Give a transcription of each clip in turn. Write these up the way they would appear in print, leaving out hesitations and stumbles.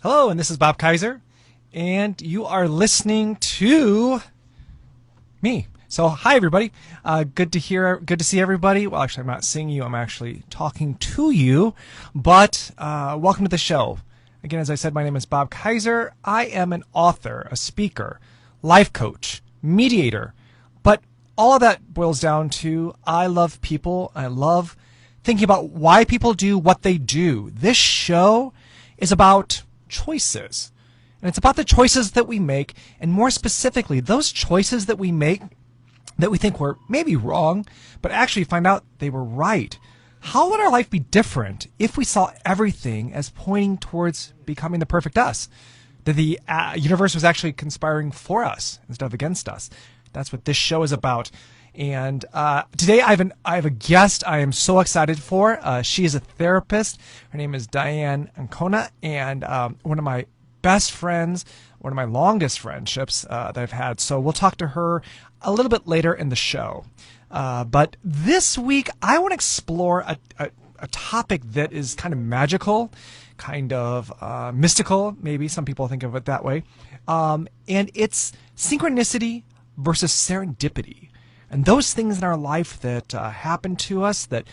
Hello, and this is Bob Kiser, and you are listening to me. So, hi everybody. Good to see everybody. Well, actually, I'm not seeing you. I'm actually talking to you. But welcome to the show. Again, as I said, my name is Bob Kiser. I am an author, a speaker, life coach, mediator. But all of that boils down to I love people. I love thinking about why people do what they do. This show is about choices. And it's about the choices that we make, and more specifically, those choices that we make that we think were maybe wrong, but actually find out they were right. How would our life be different if we saw everything as pointing towards becoming the perfect us? That the universe was actually conspiring for us instead of against us. That's what this show is about. And today I have a guest I am so excited for. She is a therapist. Her name is Dianne Ancona, and one of my best friends, one of my longest friendships that I've had. So we'll talk to her a little bit later in the show. But this week I want to explore a topic that is kind of magical, kind of mystical, maybe some people think of it that way. And it's synchronicity versus serendipity. And those things in our life that happen to us that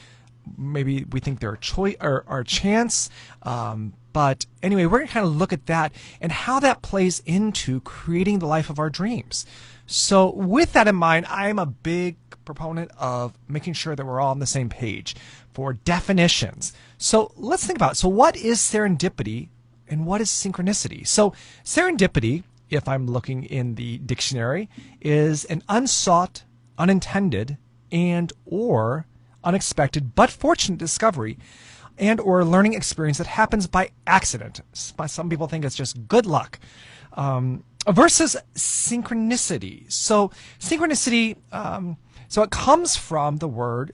maybe we think they're a choice or a chance. But anyway, we're going to kind of look at that and how that plays into creating the life of our dreams. So with that in mind, I'm a big proponent of making sure that we're all on the same page for definitions. So let's think about it. So what is serendipity and what is synchronicity? So serendipity, if I'm looking in the dictionary, is an unsought, unintended, and or unexpected but fortunate discovery and or learning experience that happens by accident. Some people think it's just good luck. Versus synchronicity. So synchronicity, so it comes from the word,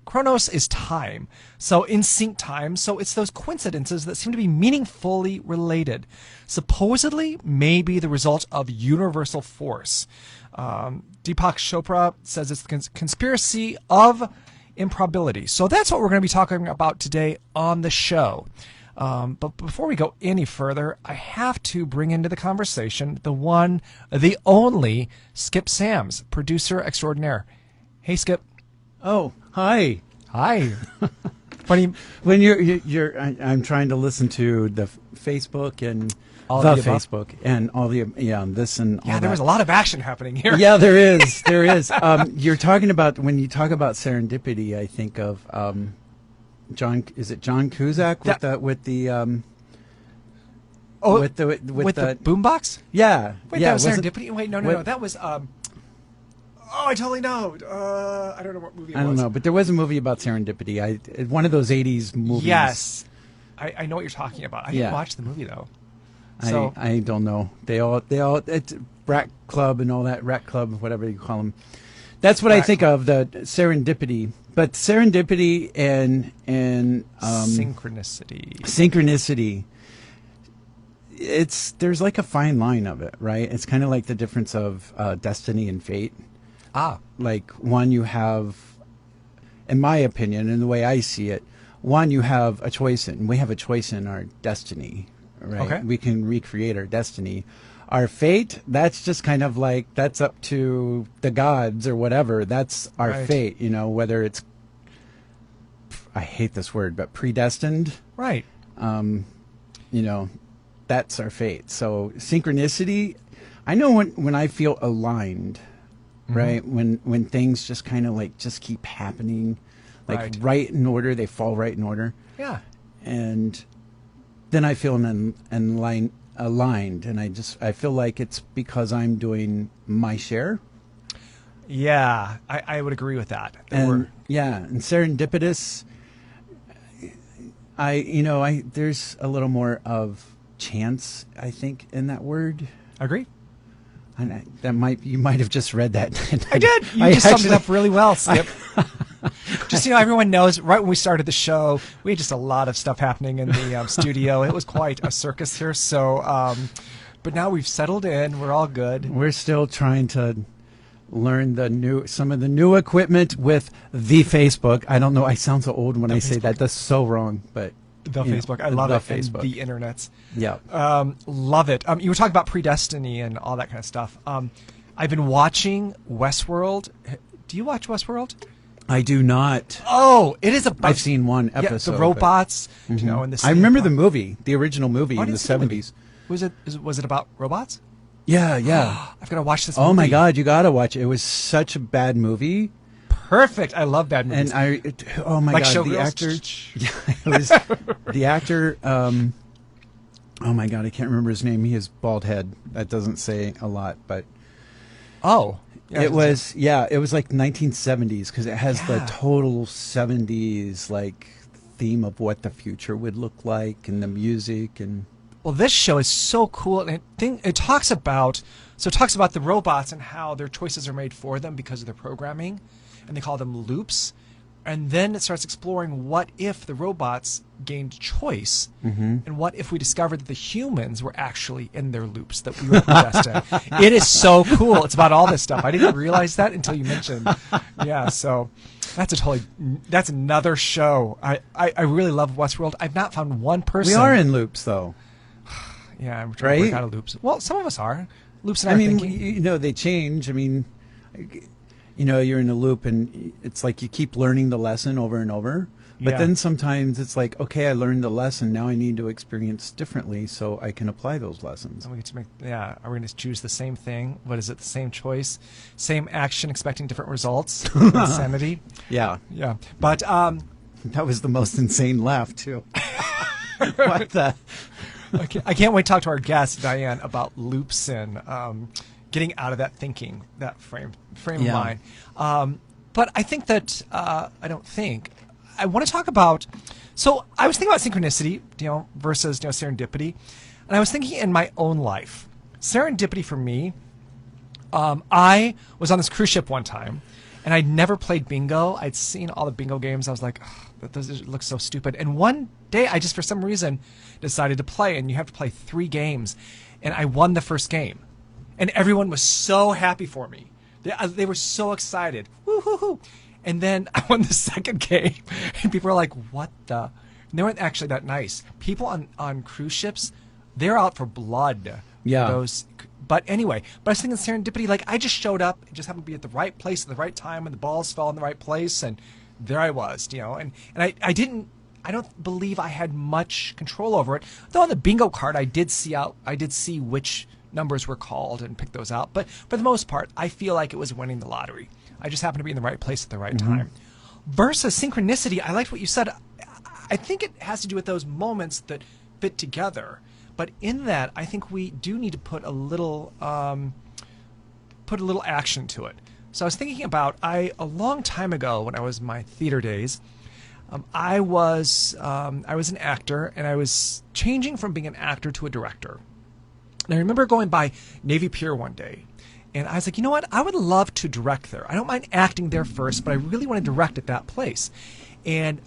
chronos is time. So in sync time. So it's those coincidences that seem to be meaningfully related. Supposedly may be the result of universal force. Deepak Chopra says it's the conspiracy of improbability. So that's what we're going to be talking about today on the show. But before we go any further, I have to bring into the conversation the one, the only Skip Sams, producer extraordinaire. Hey, Skip. Oh, hi. Hi. Funny when I'm trying to listen to the Facebook and all the the Facebook and all the this and all yeah. There that. was a lot of action happening here. Yeah, there is. There is. You're talking about when you talk about serendipity. I think of John. Is it John Cusack with the boombox? Yeah. Wait, yeah, that was serendipity. Wait, no. That was. Oh, I totally know. I don't know what movie it was. I don't know, but there was a movie about serendipity. One of those '80s movies. Yes, I know what you're talking about. I didn't watch the movie though. So I don't know. They all it's Rat Club and all that, Rat Club, whatever you call them. That's what I think of, the serendipity. But serendipity and synchronicity. There's like a fine line of it, right? It's kind of like the difference of destiny and fate. Like one you have, in my opinion, and the way I see it, one you have a choice in. We have a choice in our destiny. Right. Okay. We can recreate our destiny. Our fate, that's just kind of like, that's up to the gods or whatever. That's our fate, whether it's, I hate this word, but predestined. Right. That's our fate. So synchronicity, I know when I feel aligned, right? When things just kind of like just keep happening, like right in order, they fall right in order. Yeah. And then I feel aligned, and I feel like it's because I'm doing my share. Yeah, I would agree with that. And serendipitous. There's a little more of chance, I think, in that word. Agree. And you might have just read that. I did. You just summed it up really well, Skip. Just everyone knows. Right when we started the show, we had just a lot of stuff happening in the studio. It was quite a circus here. So, but now we've settled in. We're all good. We're still trying to learn some of the new equipment with the Facebook. I don't know. I sound so old when I say that. That's so wrong, but The Facebook. I love the it. Facebook. And the internets. Yeah. Love it. You were talking about predestiny and all that kind of stuff. I've been watching Westworld. Do you watch Westworld? I do not. Oh, it is I've seen one episode. The robots, you know, and the. I remember the movie, the original movie in the 70s. Was it about robots? Yeah, yeah. I've got to watch this movie. Oh my God, you got to watch it. It was such a bad movie. Perfect. I love bad movies. And oh my God, the actor. Yeah, it was the actor. Oh my God, I can't remember his name. He has bald head. That doesn't say a lot, but. Oh. Yeah, it was like 1970s because it has the total 70s like theme of what the future would look like and the music and. Well, this show is so cool, and it talks about the robots and how their choices are made for them because of their programming, and they call them loops. And then it starts exploring what if the robots gained choice, and what if we discovered that the humans were actually in their loops, that we were predestined. It is so cool. It's about all this stuff. I didn't realize that until you mentioned. Yeah, so that's another show. I really love Westworld. I've not found one person. We are in loops, though. Yeah, I'm trying to work out of loops. Well, some of us are. Loops and you know, they change. I mean, you know, you're in a loop and it's like you keep learning the lesson over and over. But then sometimes it's like, okay, I learned the lesson. Now I need to experience differently so I can apply those lessons. And we get to are we going to choose the same thing? What is it? The same choice, same action, expecting different results? Insanity. Yeah. Yeah. But that was the most insane laugh too. What the? I can't wait to talk to our guest, Dianne, about loops and getting out of that thinking, that frame of mind. But I think that I want to talk about. So I was thinking about synchronicity, versus serendipity, and I was thinking in my own life, serendipity for me. I was on this cruise ship one time, and I'd never played bingo. I'd seen all the bingo games. I was like, those look so stupid. And one day, I just for some reason decided to play, and you have to play 3 games, and I won the first game. And everyone was so happy for me. They were so excited. Woo-hoo-hoo. And then I won the second game. And people were like, what the? And they weren't actually that nice. People on cruise ships, they're out for blood. Yeah. But anyway, I was thinking serendipity, like I just showed up. It just happened to be at the right place at the right time, and the balls fell in the right place. And there I was, And I don't believe I had much control over it. Though on the bingo card, I did see which numbers were called and pick those out. But for the most part, I feel like it was winning the lottery. I just happened to be in the right place at the right time. Versus synchronicity, I liked what you said. I think it has to do with those moments that fit together. But in that, I think we do need to put a little action to it. So I was thinking about a long time ago when I was in my theater days. I was an actor, and I was changing from being an actor to a director. And I remember going by Navy Pier one day, and I was like, you know what? I would love to direct there. I don't mind acting there first, but I really want to direct at that place. And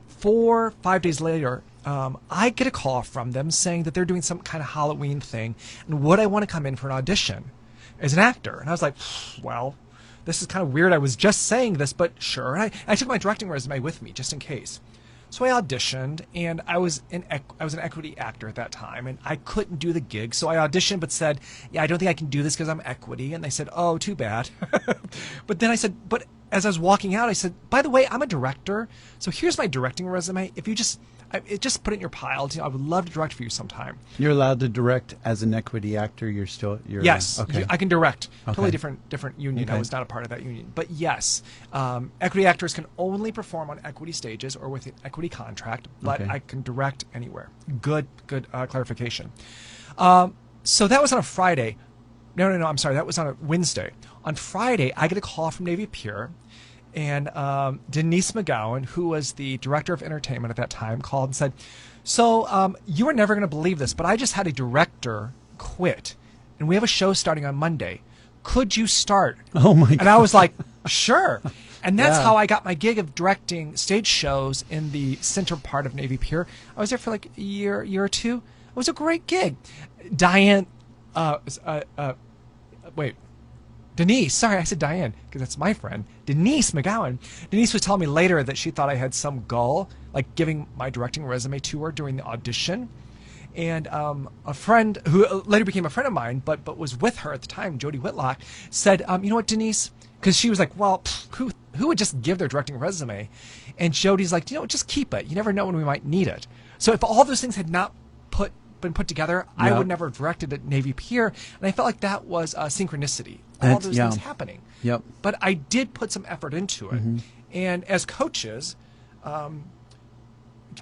4 or 5 days later, I get a call from them saying that they're doing some kind of Halloween thing, and would I want to come in for an audition as an actor? And I was like, well, this is kind of weird. I was just saying this, but sure. And I took my directing resume with me just in case. So I auditioned, and I was an equity actor at that time, and I couldn't do the gig. So I auditioned, but said, yeah, I don't think I can do this because I'm equity. And they said, oh, too bad. But then I said, but as I was walking out, I said, by the way, I'm a director. So here's my directing resume. If you just put it in your pile. I would love to direct for you sometime. You're allowed to direct as an equity actor. Yes, okay. I can direct. Okay. Totally different union. Okay. I was not a part of that union, but yes, equity actors can only perform on equity stages or with an equity contract. But I can direct anywhere. Good clarification. So that was on a Friday. No, I'm sorry. That was on a Wednesday. On Friday, I get a call from Navy Pier. And Denise McGowan, who was the director of entertainment at that time, called and said, so you are never going to believe this, but I just had a director quit, and we have a show starting on Monday. Could you start? Oh, my God. And I was like, sure. And that's how I got my gig of directing stage shows in the center part of Navy Pier. I was there for like a year or two. It was a great gig. Dianne, wait. Denise, sorry, I said Diane because that's my friend. Denise McGowan. Denise was telling me later that she thought I had some gull, like giving my directing resume to her during the audition. And a friend who later became a friend of mine, but was with her at the time, Jody Whitlock, said, you know what, Denise? Because she was like, well, who would just give their directing resume? And Jody's like, you know, just keep it. You never know when we might need it. So if all those things had not been put together, I would never have directed at Navy Pier. And I felt like that was synchronicity. All those things happening. Yep. But I did put some effort into it. Mm-hmm. And as coaches,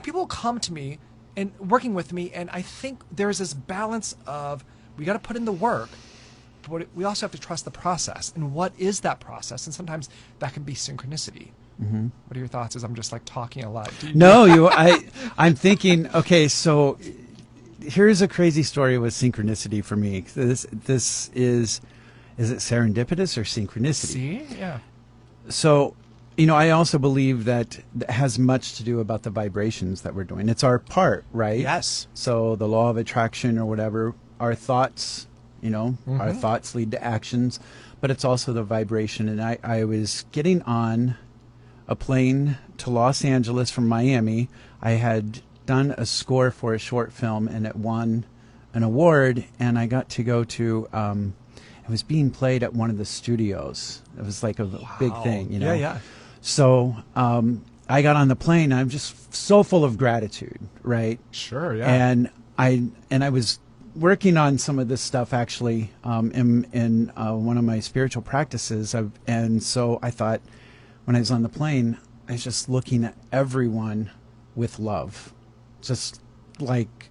people will come to me and working with me, and I think there's this balance of we got to put in the work, but we also have to trust the process. And what is that process? And sometimes that can be synchronicity. Mm-hmm. What are your thoughts? As I'm just like talking a lot. I'm thinking. Okay, so here's a crazy story with synchronicity for me. This is it serendipitous or synchronicity? See, yeah. So, you know, I also believe that it has much to do about the vibrations that we're doing. It's our part, right? Yes. So the law of attraction or whatever, our thoughts, you know, mm-hmm. our thoughts lead to actions, but it's also the vibration. And I was getting on a plane to Los Angeles from Miami. I had done a score for a short film, and it won an award, and I got to go to it was being played at one of the studios. It was like a big thing, you know. Yeah. So I got on the plane. I'm just so full of gratitude, right? Sure, yeah. And I was working on some of this stuff actually in one of my spiritual practices. And so I thought, when I was on the plane, I was just looking at everyone with love, just like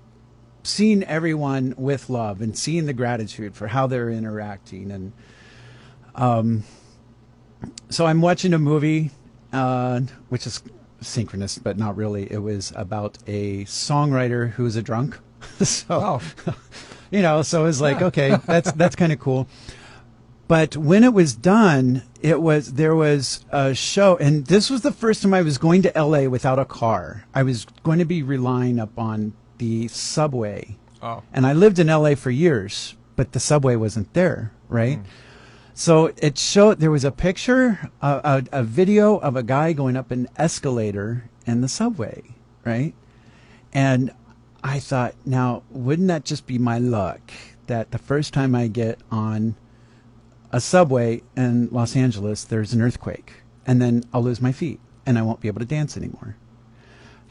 seeing everyone with love and seeing the gratitude for how they're interacting. And so I'm watching a movie, which is synchronous, but not really. It was about a songwriter who was a drunk. So, you know, so it was like, okay, that's kind of cool. But when it was done, there was a show, and this was the first time I was going to LA without a car. I was going to be relying upon the subway. Oh. And I lived in LA for years, but the subway wasn't there, right? So it showed, there was a picture, a video of a guy going up an escalator in the subway, right? And I thought, now, wouldn't that just be my luck that the first time I get on a subway in Los Angeles, there's an earthquake, and then I'll lose my feet, and I won't be able to dance anymore.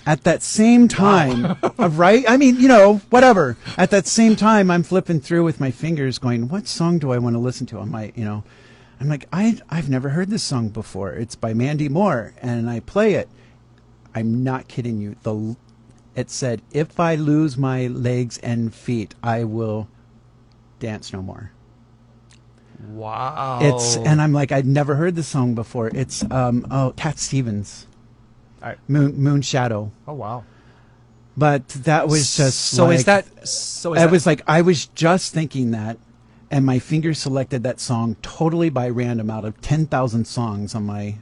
At that same time, right? I mean, you know, whatever. At that same time, I'm flipping through with my fingers going, what song do I want to listen to? I'm like, I've never heard this song before. It's by Mandy Moore, and I play it. I'm not kidding you. It said, if I lose my legs and feet, I will dance no more. Wow. And I'm like, I'd never heard this song before. It's, Cat Stevens. Moon Shadow. Oh, wow. But that was just so like, it was like, I was just thinking that, and my fingers selected that song totally by random out of 10,000 songs on my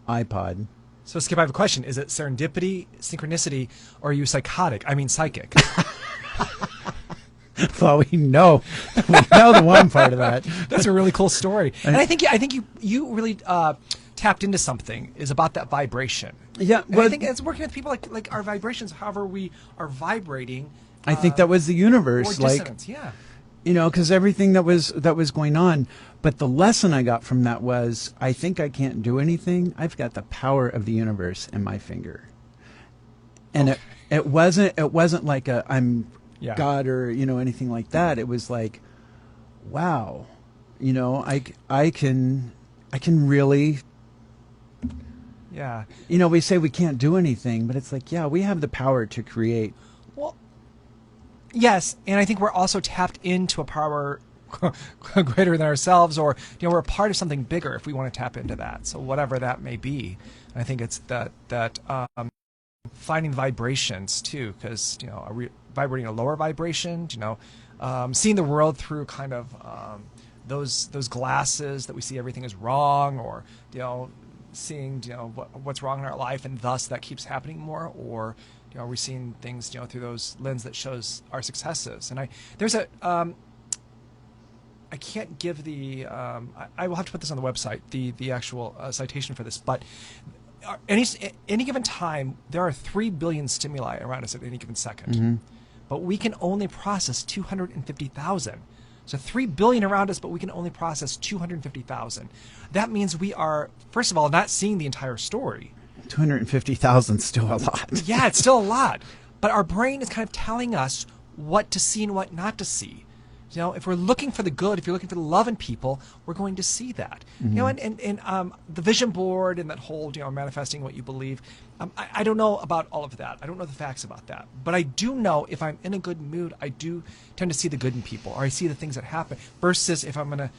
iPod. So, Skip, I have a question. Is it serendipity, synchronicity, or are you psychotic? I mean, psychic. Well, we know the one part of that. That's a really cool story, and I think you really tapped into something. Is about that vibration. Yeah, well, I think it's working with people like our vibrations. However, we are vibrating. I think that was the universe, or dissonance, yeah. You know, because everything that was going on. But the lesson I got from that was, I think I can't do anything. I've got the power of the universe in my finger, and it wasn't like I'm God or anything like that. It was like, wow, I can really. Yeah. We say we can't do anything, but it's like, yeah, we have the power to create. Well, yes, and I think we're also tapped into a power greater than ourselves, or we're a part of something bigger if we want to tap into that. So whatever that may be, I think it's that finding vibrations too, because are we vibrating a lower vibration? Seeing the world through kind of those glasses that we see everything is wrong, or seeing what's wrong in our life, and thus that keeps happening more, or are we seeing things through those lens that shows our successes? And there's a I can't give the I will have to put this on the website, the actual citation for this, but any given time there are 3 billion stimuli around us at any given second, but we can only process 250,000. So 3 billion around us, but we can only process 250,000. That means we are, first of all, not seeing the entire story. 250,000 still a lot. Yeah, it's still a lot. But our brain is kind of telling us what to see and what not to see. You know, if we're looking for the good, if you're looking for the love in people, we're going to see that. You know, and the vision board and that whole, manifesting what you believe, I don't know about all of that. I don't know the facts about that. But I do know if I'm in a good mood, I do tend to see the good in people, or I see the things that happen, versus if I'm in a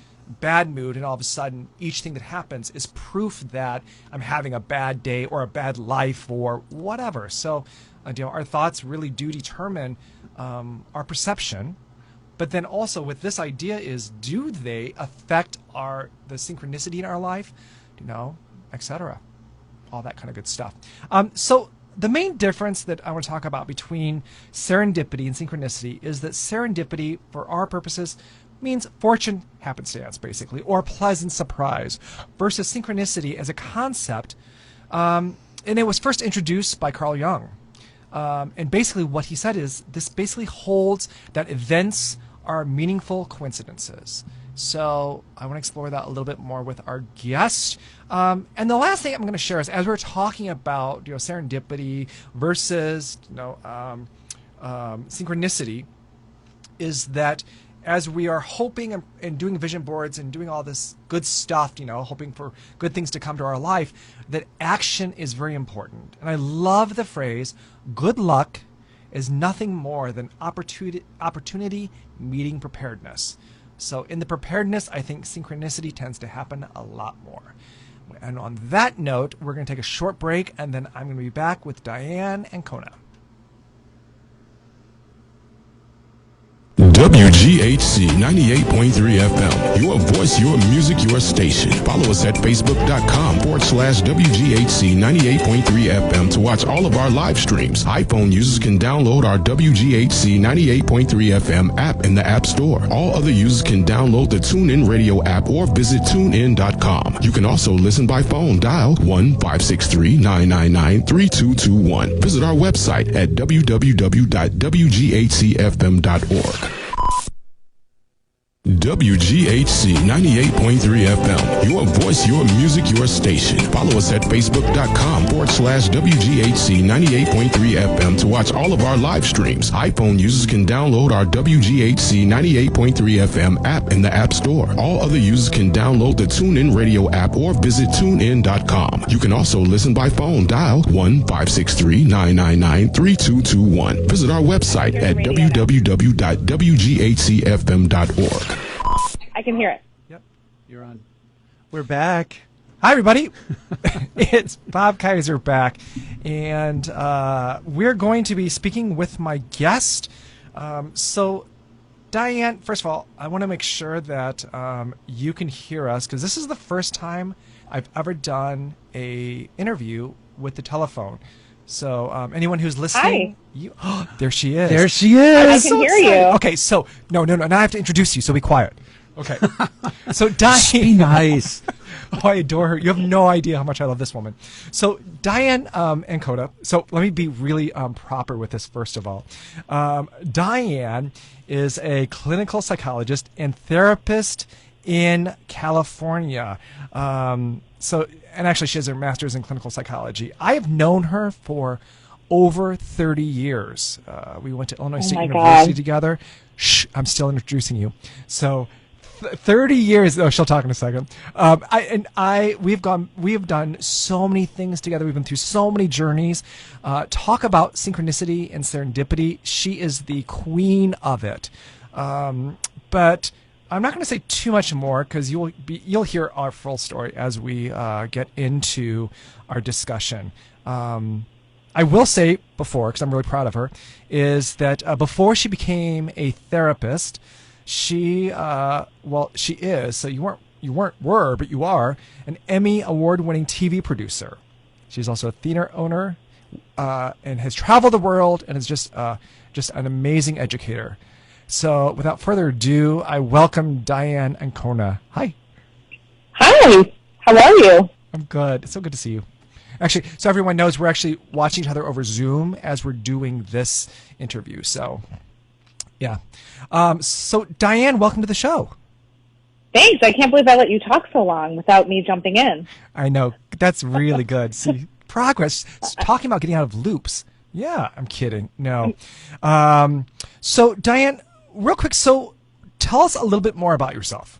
bad mood and all of a sudden each thing that happens is proof that I'm having a bad day or a bad life or whatever. So, our thoughts really do determine our perception. But then also with this idea is, do they affect the synchronicity in our life, etc. All that kind of good stuff. So the main difference that I want to talk about between serendipity and synchronicity is that serendipity, for our purposes, means fortune, happenstance, basically, or pleasant surprise, versus synchronicity as a concept. And it was first introduced by Carl Jung. And basically what he said is this basically holds that events are meaningful coincidences. So I want to explore that a little bit more with our guest. And the last thing I'm going to share is, as we're talking about serendipity versus synchronicity, is that as we are hoping and doing vision boards and doing all this good stuff, hoping for good things to come to our life, that action is very important. And I love the phrase, good luck is nothing more than opportunity meeting preparedness. So in the preparedness, I think synchronicity tends to happen a lot more. And on that note, we're going to take a short break, and then I'm going to be back with Dianne Ancona. WGHC 98.3 FM. Your voice, your music, your station. Follow us at facebook.com/WGHC 98.3 FM to watch all of our live streams. iPhone users can download our WGHC 98.3 FM app in the App Store. All other users can download the TuneIn Radio app or visit tunein.com. You can also listen by phone. Dial 1-563-999-3221. Visit our website at www.wghcfm.org. WGHC 98.3 FM. Your voice, your music, your station. Follow us at facebook.com/WGHC 98.3 FM to watch all of our live streams. iPhone users can download our WGHC 98.3 FM app in the App Store. All other users can download the TuneIn Radio app or visit tunein.com. You can also listen by phone. Dial 1-563-999-3221. Visit our website at www.wghcfm.org. I can hear it. Yep, you're on. We're back. Hi, everybody. It's Bob Kiser back, and we're going to be speaking with my guest. So, Dianne, first of all, I want to make sure that you can hear us, because this is the first time I've ever done a interview with the telephone. So anyone who's listening, there she is. There she is. I can hear you. Okay, so no. Now I have to introduce you, so be quiet. Okay. So Dianne, be nice. Oh, I adore her. You have no idea how much I love this woman. So Dianne Ancona. So let me be really proper with this first of all. Dianne is a clinical psychologist and therapist in California. And actually, she has her master's in clinical psychology. I have known her for over 30 years. We went to Illinois State University together. Shh, I'm still introducing you. So, 30 years. Oh, she'll talk in a second. We have done so many things together. We've been through so many journeys. Talk about synchronicity and serendipity. She is the queen of it. But I'm not going to say too much more, because you'll hear our full story as we get into our discussion. I will say before, because I'm really proud of her, is that before she became a therapist, she is. So you were, but you are an Emmy award-winning TV producer. She's also a theater owner and has traveled the world and is just an amazing educator. So without further ado, I welcome Dianne Ancona. Hi. Hi. How are you? I'm good. It's so good to see you. Actually, so everyone knows we're actually watching each other over Zoom as we're doing this interview. So, yeah. So Dianne, welcome to the show. Thanks. I can't believe I let you talk so long without me jumping in. I know. That's really good. See, progress. Talking about getting out of loops. Yeah, I'm kidding. No. So, Dianne, real quick, so tell us a little bit more about yourself.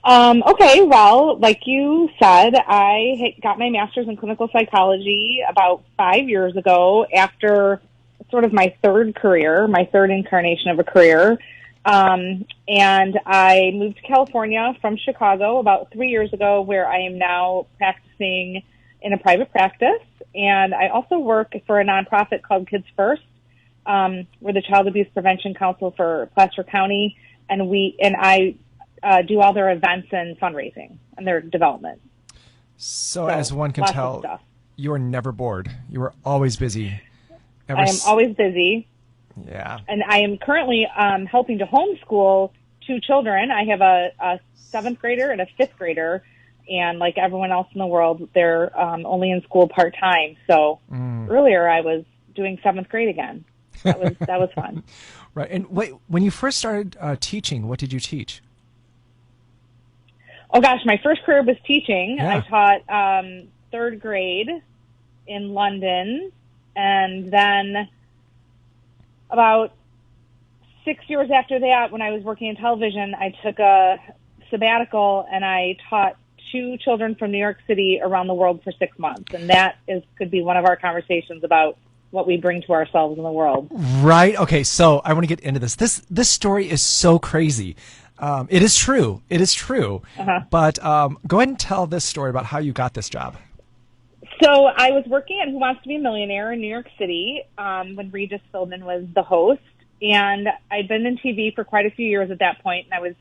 Okay, well, like you said, I got my master's in clinical psychology about 5 years ago after sort of my third career, my third incarnation of a career. And I moved to California from Chicago about 3 years ago, where I am now practicing in a private practice. And I also work for a nonprofit called Kids First. We're the Child Abuse Prevention Council for Placer County, and I do all their events and fundraising and their development. So as one can tell, you are never bored. You are always busy. I am always busy. Yeah. And I am currently helping to homeschool 2 children. I have a 7th grader and a 5th grader. And like everyone else in the world, they're only in school part-time. So earlier I was doing 7th grade again. That was fun. Right. And wait, when you first started teaching, what did you teach? Oh, gosh, my first career was teaching. Yeah. I taught 3rd grade in London. And then about 6 years after that, when I was working in television, I took a sabbatical and I taught 2 children from New York City around the world for 6 months. And that could be one of our conversations about what we bring to ourselves in the world. Right. Okay. So I want to get into this. This story is so crazy. It is true. It is true. But go ahead and tell this story about how you got this job. So I was working at Who Wants to Be a Millionaire in New York City when Regis Philbin was the host. And I'd been in TV for quite a few years at that point, and I was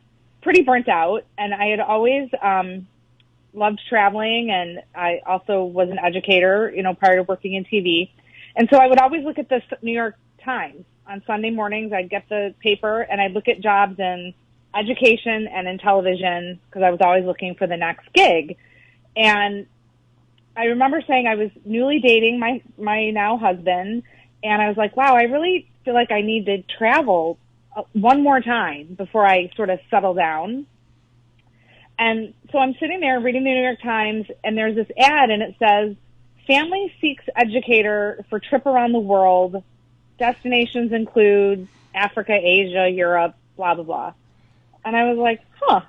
pretty burnt out. And I had always loved traveling, and I also was an educator, prior to working in TV. And so I would always look at the New York Times. On Sunday mornings, I'd get the paper, and I'd look at jobs in education and in television because I was always looking for the next gig. And I remember saying I was newly dating my now husband, and I was like, wow, I really feel like I need to travel one more time before I sort of settle down. And so I'm sitting there reading the New York Times, and there's this ad, and it says, family seeks educator for trip around the world. Destinations include Africa, Asia, Europe, blah, blah, blah. And I was like, huh.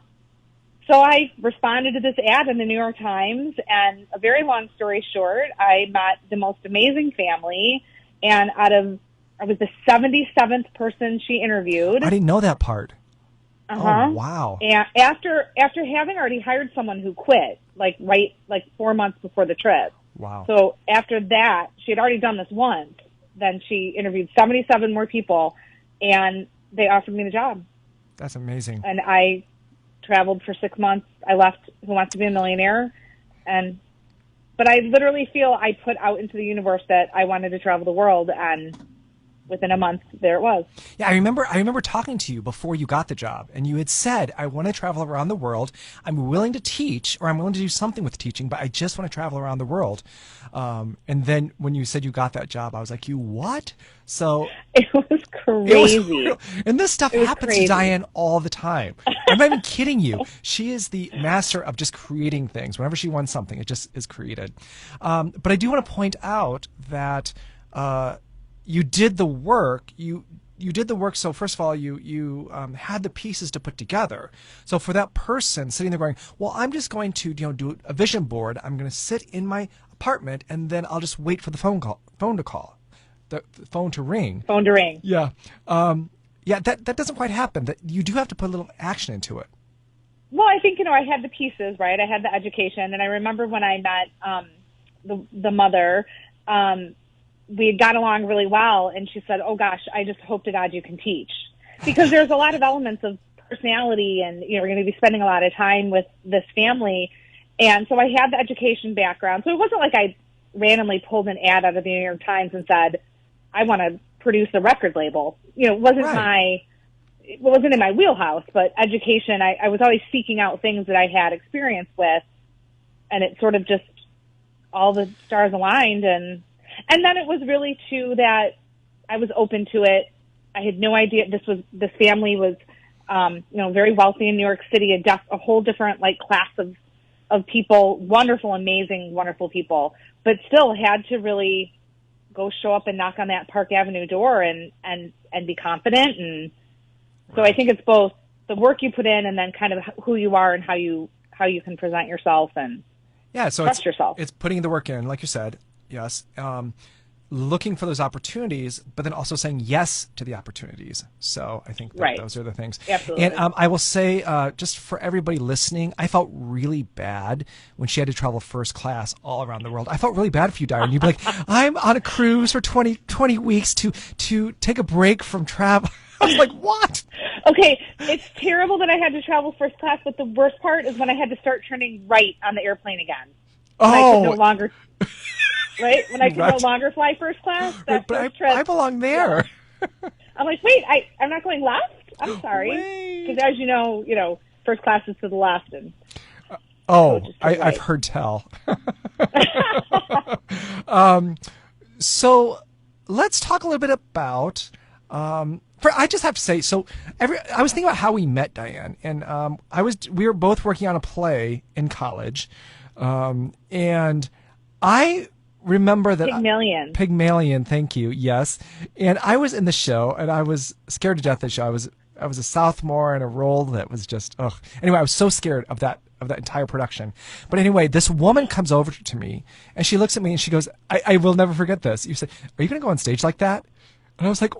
So I responded to this ad in the New York Times, and a very long story short, I met the most amazing family, and I was the 77th person she interviewed. I didn't know that part. Oh, wow. And after having already hired someone who quit, like 4 months before the trip. Wow. So after that, she had already done this once. Then she interviewed 77 more people, and they offered me the job. That's amazing. And I traveled for 6 months. I left Who Wants to Be a Millionaire, but I literally feel I put out into the universe that I wanted to travel the world, and within a month, there it was. Yeah, I remember talking to you before you got the job, and you had said, I want to travel around the world. I'm willing to teach, or I'm willing to do something with teaching, but I just want to travel around the world. And then when you said you got that job, I was like, you what? So it was crazy. And this stuff happens to Dianne all the time. I'm not even kidding you. She is the master of just creating things. Whenever she wants something, it just is created. But I do want to point out that you did the work. You did the work. So first of all, you had the pieces to put together. So for that person sitting there going, well, I'm just going to do a vision board. I'm going to sit in my apartment, and then I'll just wait for the phone to call. The phone to ring. Phone to ring. Yeah. That doesn't quite happen. That you do have to put a little action into it. Well, I think, I had the pieces, right? I had the education. And I remember when I met the mother, we had got along really well. And she said, oh, gosh, I just hope to God you can teach. Because there's a lot of elements of personality, and, we're going to be spending a lot of time with this family. And so I had the education background. So it wasn't like I randomly pulled an ad out of the New York Times and said, I want to produce a record label. it wasn't in my wheelhouse, but education, I was always seeking out things that I had experience with, and it sort of just, all the stars aligned, and then it was really too that I was open to it. I had no idea this family was, very wealthy in New York City, a whole different like class of people, wonderful, amazing, wonderful people, but still had to really go show up and knock on that Park Avenue door and be confident. And so I think it's both the work you put in and then kind of who you are and how you can present yourself and so trust yourself. It's putting the work in, like you said, yes. Looking for those opportunities, but then also saying yes to the opportunities. So I think that those are the things. Absolutely. And I will say, just for everybody listening, I felt really bad when she had to travel first class all around the world. I felt really bad for you, Dianne. You'd be like, I'm on a cruise for 20 weeks to take a break from travel. I was like, what? Okay, it's terrible that I had to travel first class, but the worst part is when I had to start turning right on the airplane again. I could no longer... Right? When I could no longer fly first class, that first trip. I belong there. Yeah. I'm like, wait, I'm not going left? I'm sorry. Because as you know, first class is to the left. And I've heard tell. So let's talk a little bit about, I just have to say, I was thinking about how we met, Dianne, and we were both working on a play in college, and I remember that Pygmalion, thank you. Yes. And I was in the show and I was scared to death of the show. I was a sophomore in a role that was just Anyway, I was so scared of that entire production. But anyway, this woman comes over to me and she looks at me and she goes, I will never forget this. You said, "Are you going to go on stage like that?" And I was like,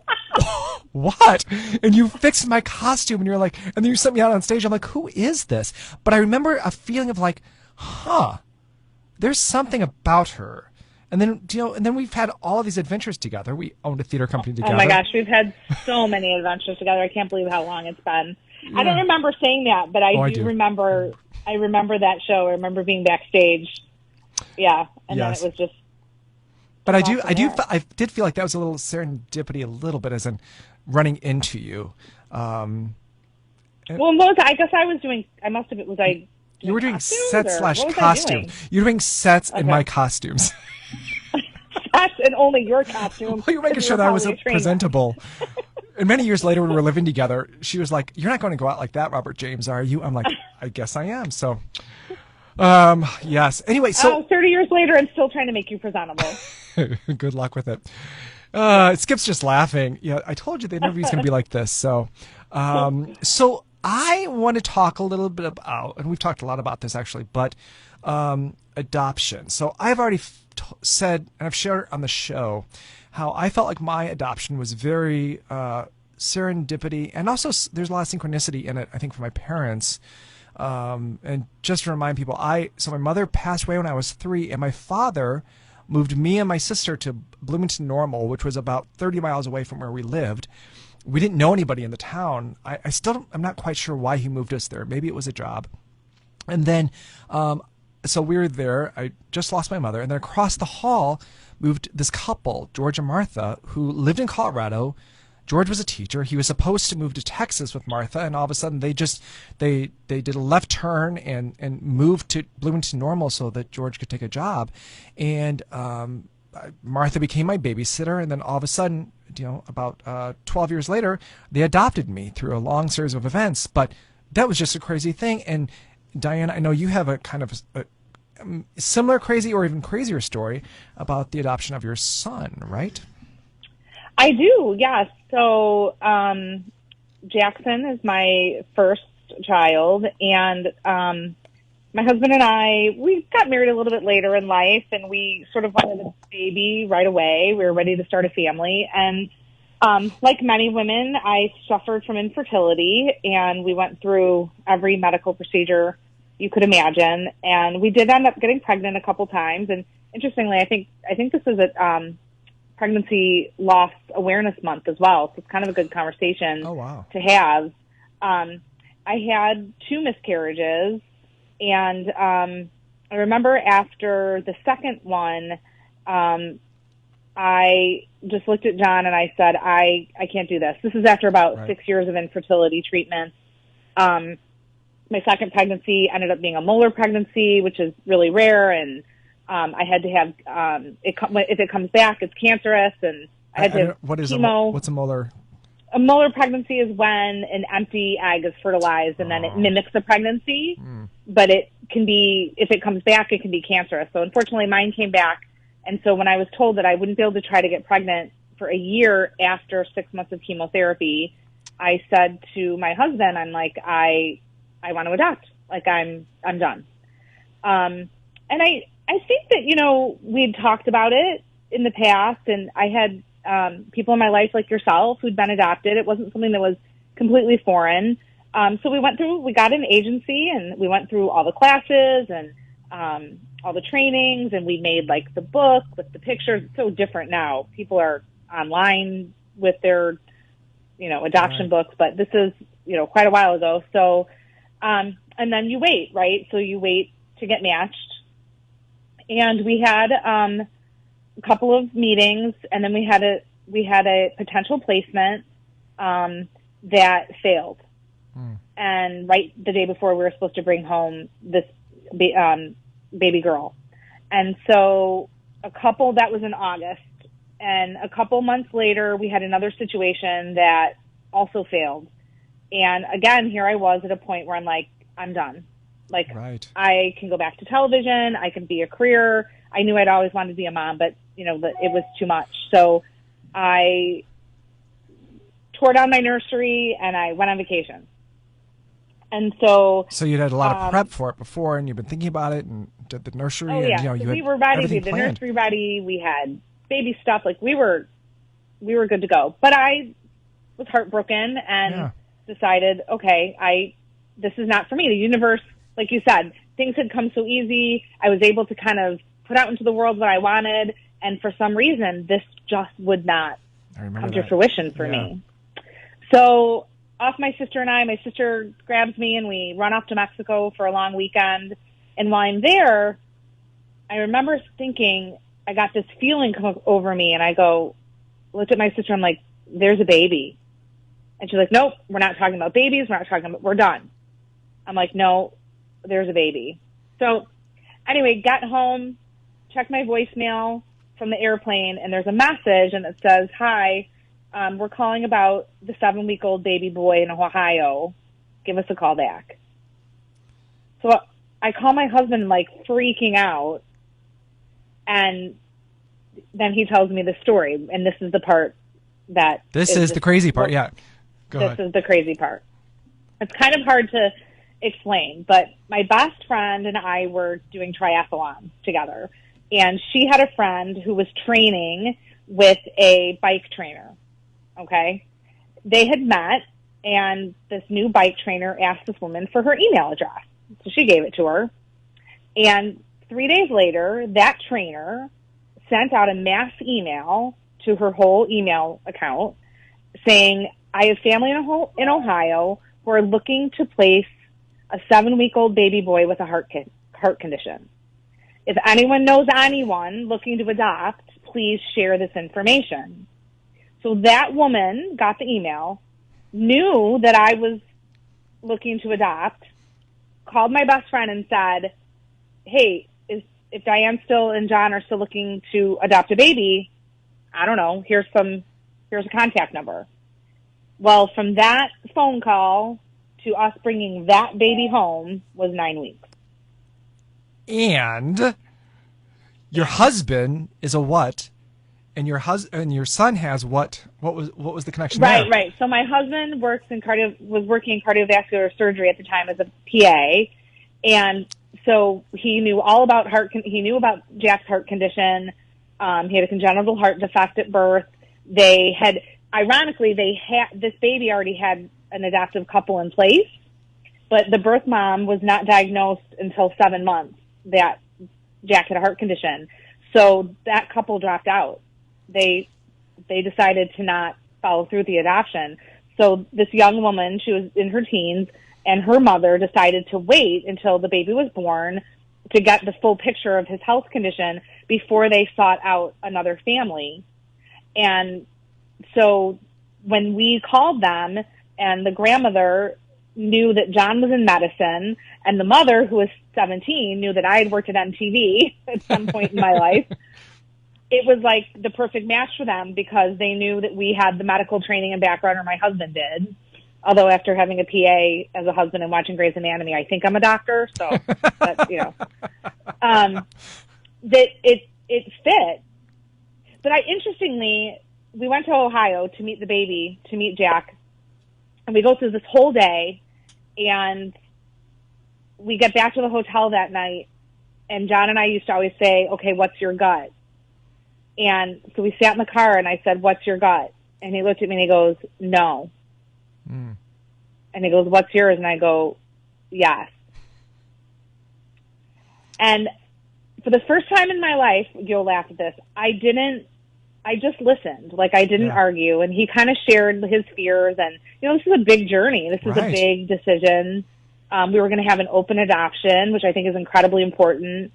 "What?" And you fixed my costume and you're like, and then you sent me out on stage. I'm like, "Who is this?" But I remember a feeling of like, there's something about her. And then, and then we've had all of these adventures together. We owned a theater company together. Oh my gosh, we've had so many adventures together. I can't believe how long it's been. Yeah. I don't remember saying that, but I do remember. I remember that show. I remember being backstage. Yeah, and then it was just. But I did feel like that was a little serendipity, a little bit, as in running into you. I guess I was doing. I must have. Was I? You were doing set/costume. You were doing sets in my costumes. Sets and only your costume. Well, you're making sure that I was presentable. And many years later, when we were living together, she was like, "You're not going to go out like that, Robert James, are you?" I'm like, "I guess I am." So, yes. Anyway, 30 years later, I'm still trying to make you presentable. Good luck with it. Skip's just laughing. Yeah, I told you the interview's going to be like this. So, I want to talk a little bit about, and we've talked a lot about this actually, but adoption. So I've already said, and I've shared on the show, how I felt like my adoption was very serendipity, and also there's a lot of synchronicity in it, I think, for my parents. And just to remind people, so my mother passed away when I was 3, and my father moved me and my sister to Bloomington Normal, which was about 30 miles away from where we lived. We didn't know anybody in the town. I'm not quite sure why he moved us there. Maybe it was a job. And then, so we were there. I just lost my mother. And then across the hall moved this couple, George and Martha, who lived in Colorado. George was a teacher. He was supposed to move to Texas with Martha. And all of a sudden they did a left turn and moved to Bloomington Normal so that George could take a job. And, Martha became my babysitter. And then all of a sudden, about 12 years later, they adopted me through a long series of events. But that was just a crazy thing. And Dianne, I know you have a kind of a similar crazy or even crazier story about the adoption of your son, right? I do, yes. So Jackson is my first child, and my husband and we got married a little bit later in life, and we sort of wanted a baby right away. We were ready to start a family. And like many women, I suffered from infertility, and we went through every medical procedure you could imagine. And we did end up getting pregnant a couple times. And interestingly, I think this is a Pregnancy Loss Awareness Month as well. So it's kind of a good conversation to have. I had 2 miscarriages. And I remember after the second one, I I just looked at John and I said, I can't do this. This is after about Right. 6 years of infertility treatments. My second pregnancy ended up being a molar pregnancy, which is really rare. And I had to have, if it comes back, it's cancerous. And I had to have chemo. What's a molar? A molar pregnancy is when an empty egg is fertilized and then it mimics a pregnancy, but it can be, if it comes back, it can be cancerous. So unfortunately mine came back. And so when I was told that I wouldn't be able to try to get pregnant for a year after 6 months of chemotherapy, I said to my husband, I'm like, I want to adopt. Like I'm done. And I think that, you know, we'd talked about it in the past and I had, people in my life like yourself who'd been adopted. It wasn't something that was completely foreign. So we got an agency and we went through all the classes and, all the trainings, and we made like the book with the pictures. It's so different now. People are online with their, you know, adoption books, but this is, you know, quite a while ago. So, and then you wait, right? So you wait to get matched. And we had, a couple of meetings, and then we had a potential placement, that failed. And right the day before we were supposed to bring home this, baby girl. And so that was in August, and a couple months later we had another situation that also failed. And again, here I was at a point where I'm like, I'm done. Like, I can go back to television. I can be a career. I knew I'd always wanted to be a mom, but you know, it was too much. So I tore down my nursery and I went on vacation. And so you'd had a lot of prep for it before, and you've been thinking about it, and did the nursery. Oh yeah, and, you know, so we were ready. We had the nursery ready. We had baby stuff. Like we were good to go. But I was heartbroken and decided, okay, this is not for me. The universe, like you said, things had come so easy. I was able to kind of put out into the world what I wanted, and for some reason, this just would not come to fruition for me. So off my sister grabs me and we run off to Mexico for a long weekend. And while I'm there, I remember thinking, I got this feeling come over me, and I looked at my sister, I'm like, there's a baby. And she's like, nope, we're not talking about babies. We're done. I'm like, no, there's a baby. So anyway, got home, checked my voicemail from the airplane, and there's a message, and it says, hi, we're calling about the 7-week-old baby boy in Ohio. Give us a call back. So I call my husband, like, freaking out, and then he tells me the story, and this is the part that... This is the crazy part, yeah. Go ahead. This is the crazy part. It's kind of hard to explain, but my best friend and I were doing triathlons together, and she had a friend who was training with a bike trainer, okay? They had met, and this new bike trainer asked this woman for her email address. So she gave it to her. And 3 days later, that trainer sent out a mass email to her whole email account saying, I have family in Ohio who are looking to place a 7-week-old baby boy with a heart condition. If anyone knows anyone looking to adopt, please share this information. So that woman got the email, knew that I was looking to adopt, called my best friend and said, hey, if Dianne and John are still looking to adopt a baby, I don't know, here's a contact number. Well, from that phone call to us bringing that baby home was 9 weeks. And your husband is a what? And your son has what? What was the connection there? Right. So my husband was working in cardiovascular surgery at the time as a PA, and so he knew all about he knew about Jack's heart condition. He had a congenital heart defect at birth. Ironically, this baby already had an adoptive couple in place, but the birth mom was not diagnosed until 7 months that Jack had a heart condition. So that couple dropped out. They decided to not follow through with the adoption. So this young woman, she was in her teens, and her mother decided to wait until the baby was born to get the full picture of his health condition before they sought out another family And so when we called them, and the grandmother knew that John was in medicine, and the mother, who was 17, knew that I had worked at MTV at some point in my life, it was like the perfect match for them, because they knew that we had the medical training and background, or my husband did. Although after having a PA as a husband and watching Grey's Anatomy, I think I'm a doctor. So that's, you know, that it fit. But interestingly, we went to Ohio to meet the baby, to meet Jack, and we go through this whole day, and we get back to the hotel that night, and John and I used to always say, okay, what's your gut? And so we sat in the car, and I said, what's your gut? And he looked at me and he goes, no. Mm. And he goes, what's yours? And I go, yes. And for the first time in my life, you'll laugh at this, I just listened. Like, I didn't argue. And he kind of shared his fears. And, you know, this is a big journey. This is a big decision. We were going to have an open adoption, which I think is incredibly important.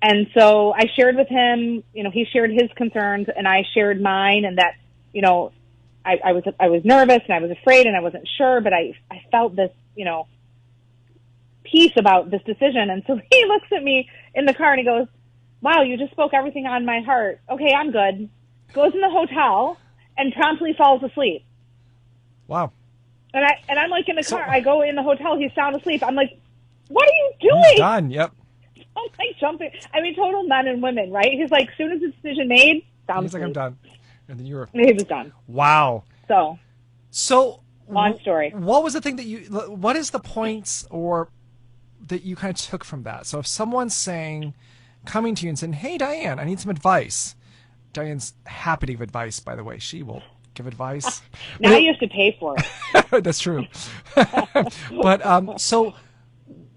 And so I shared with him, you know, he shared his concerns, and I shared mine, and that, you know, I was nervous and I was afraid and I wasn't sure, but I felt this, you know, peace about this decision. And so he looks at me in the car and he goes, wow, you just spoke everything on my heart. Okay, I'm good. Goes in the hotel and promptly falls asleep. Wow. And I'm like in the car. I go in the hotel. He's sound asleep. I'm like, what are you doing? He's done. Yep. I'm like jumping. I mean, total men and women, right? He's like, as soon as the decision made, sound He's asleep. like, I'm done. And then you were. He was done. Wow. So long story. What was the thing that what is the points or that you kind of took from that? So if someone's coming to you and saying, hey, Dianne, I need some advice. Dianne's happy to give advice, by the way. She will give advice. Now you have to pay for it. That's true. But so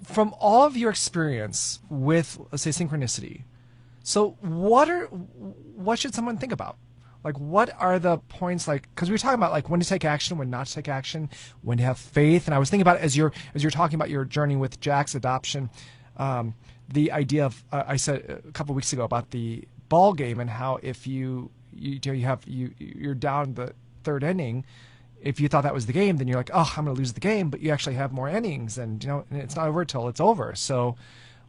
from all of your experience with, let's say, synchronicity, so what should someone think about? Like, what are the points, like, because we were talking about, like, when to take action, when not to take action, when to have faith. And I was thinking about, as you're talking about your journey with Jack's adoption, the idea of, I said a couple of weeks ago about the ball game, and how if you're down the third inning, if you thought that was the game, then you're like, oh, I'm going to lose the game, but you actually have more innings, and, you know, and it's not over till it's over. So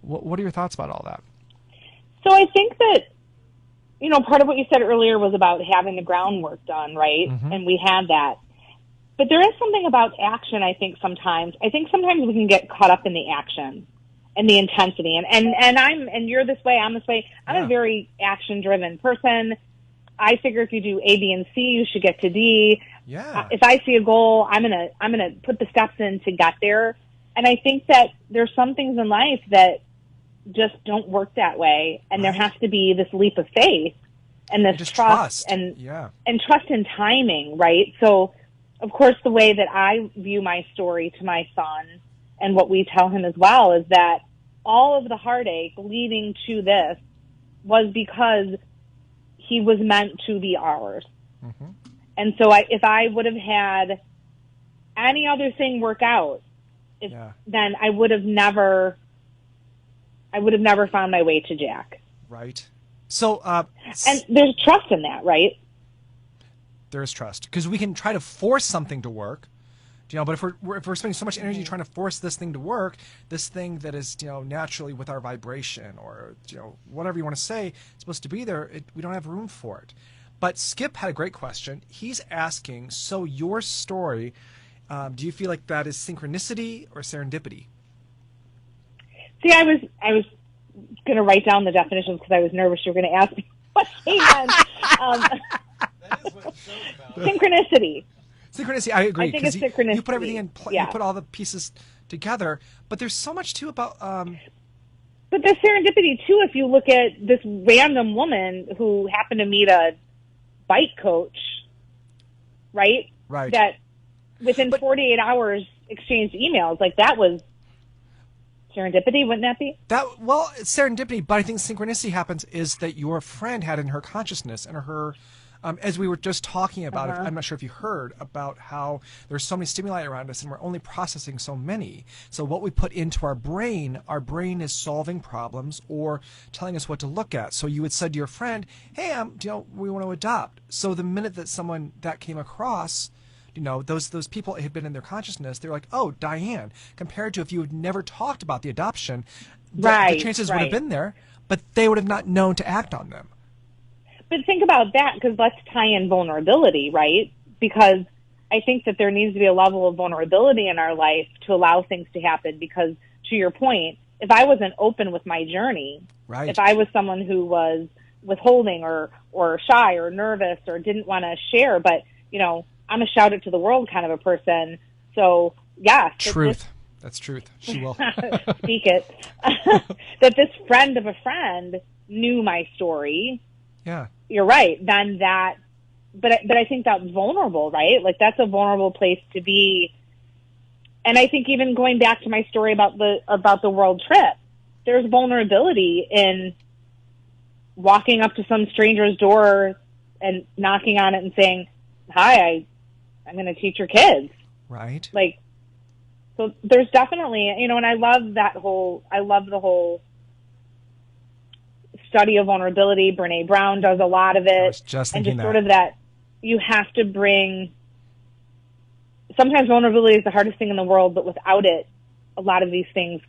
what are your thoughts about all that? So I think that, you know, part of what you said earlier was about having the groundwork done, right? Mm-hmm. And we had that. But there is something about action, I think sometimes. I think sometimes we can get caught up in the action and the intensity. And you're this way, I'm this way. I'm a very action-driven person. I figure if you do A, B, and C, you should get to D. Yeah. If I see a goal, I'm gonna put the steps in to get there. And I think that there's some things in life that just don't work that way, and there has to be this leap of faith and this trust and trust in timing, right? So, of course, the way that I view my story to my son and what we tell him as well is that all of the heartache leading to this was because he was meant to be ours. Mm-hmm. And so if I would have had any other thing work out, then I would have never found my way to Jack. Right. So, and there's trust in that, right? There is trust, because we can try to force something to work, you know. But if we're spending so much energy trying to force this thing to work, this thing that is, you know, naturally with our vibration, or, you know, whatever you want to say, it's supposed to be there, we don't have room for it. But Skip had a great question. He's asking, so your story, do you feel like that is synchronicity or serendipity? See, I was going to write down the definitions because I was nervous you were going to ask me what they meant. That is what the show's about. Synchronicity. Synchronicity, I agree. I think it's synchronicity. You put everything in play, you put all the pieces together, but there's so much, too, about... But there's serendipity, too, if you look at this random woman who happened to meet a bike coach, right? Right. That within 48 hours exchanged emails. Like, that was serendipity, wouldn't that be? It's serendipity, but I think synchronicity happens is that your friend had in her consciousness and her As we were just talking about, I'm not sure if you heard about how there's so many stimuli around us and we're only processing so many. So what we put into our brain is solving problems or telling us what to look at. So you had said to your friend, hey, we want to adopt. So the minute that someone that came across, those people had been in their consciousness, they're like, oh, Dianne, compared to if you had never talked about the adoption, the chances would have been there, but they would have not known to act on them. But think about that, because let's tie in vulnerability, right? Because I think that there needs to be a level of vulnerability in our life to allow things to happen. Because to your point, if I wasn't open with my journey, if I was someone who was withholding or shy or nervous or didn't want to share, but, I'm a shout it to the world kind of a person. So, yeah. Truth. That's truth. She will. Speak it. That this friend of a friend knew my story. Yeah. You're right. Then that, but I think that's vulnerable, right? Like that's a vulnerable place to be. And I think even going back to my story about the world trip, there's vulnerability in walking up to some stranger's door and knocking on it and saying, hi, I'm going to teach your kids. Right. Like, so there's definitely, and I love the whole study of vulnerability. Brene Brown does a lot of it. And just sort of that you have to bring, sometimes vulnerability is the hardest thing in the world, but without it, a lot of these things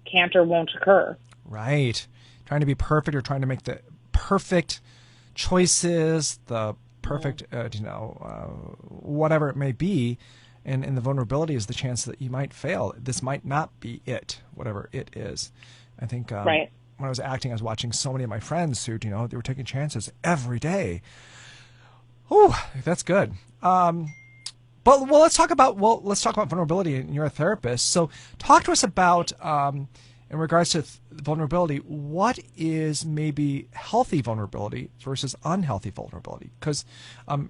can't or won't occur. Right. Trying to be perfect or trying to make the perfect choices, the perfect, whatever it may be. And the vulnerability is the chance that you might fail. This might not be it, whatever it is. I think right. When I was acting, I was watching so many of my friends who, they were taking chances every day. Ooh, that's good. Let's talk about vulnerability. And you're a therapist, so talk to us about in regards to vulnerability. What is maybe healthy vulnerability versus unhealthy vulnerability? Because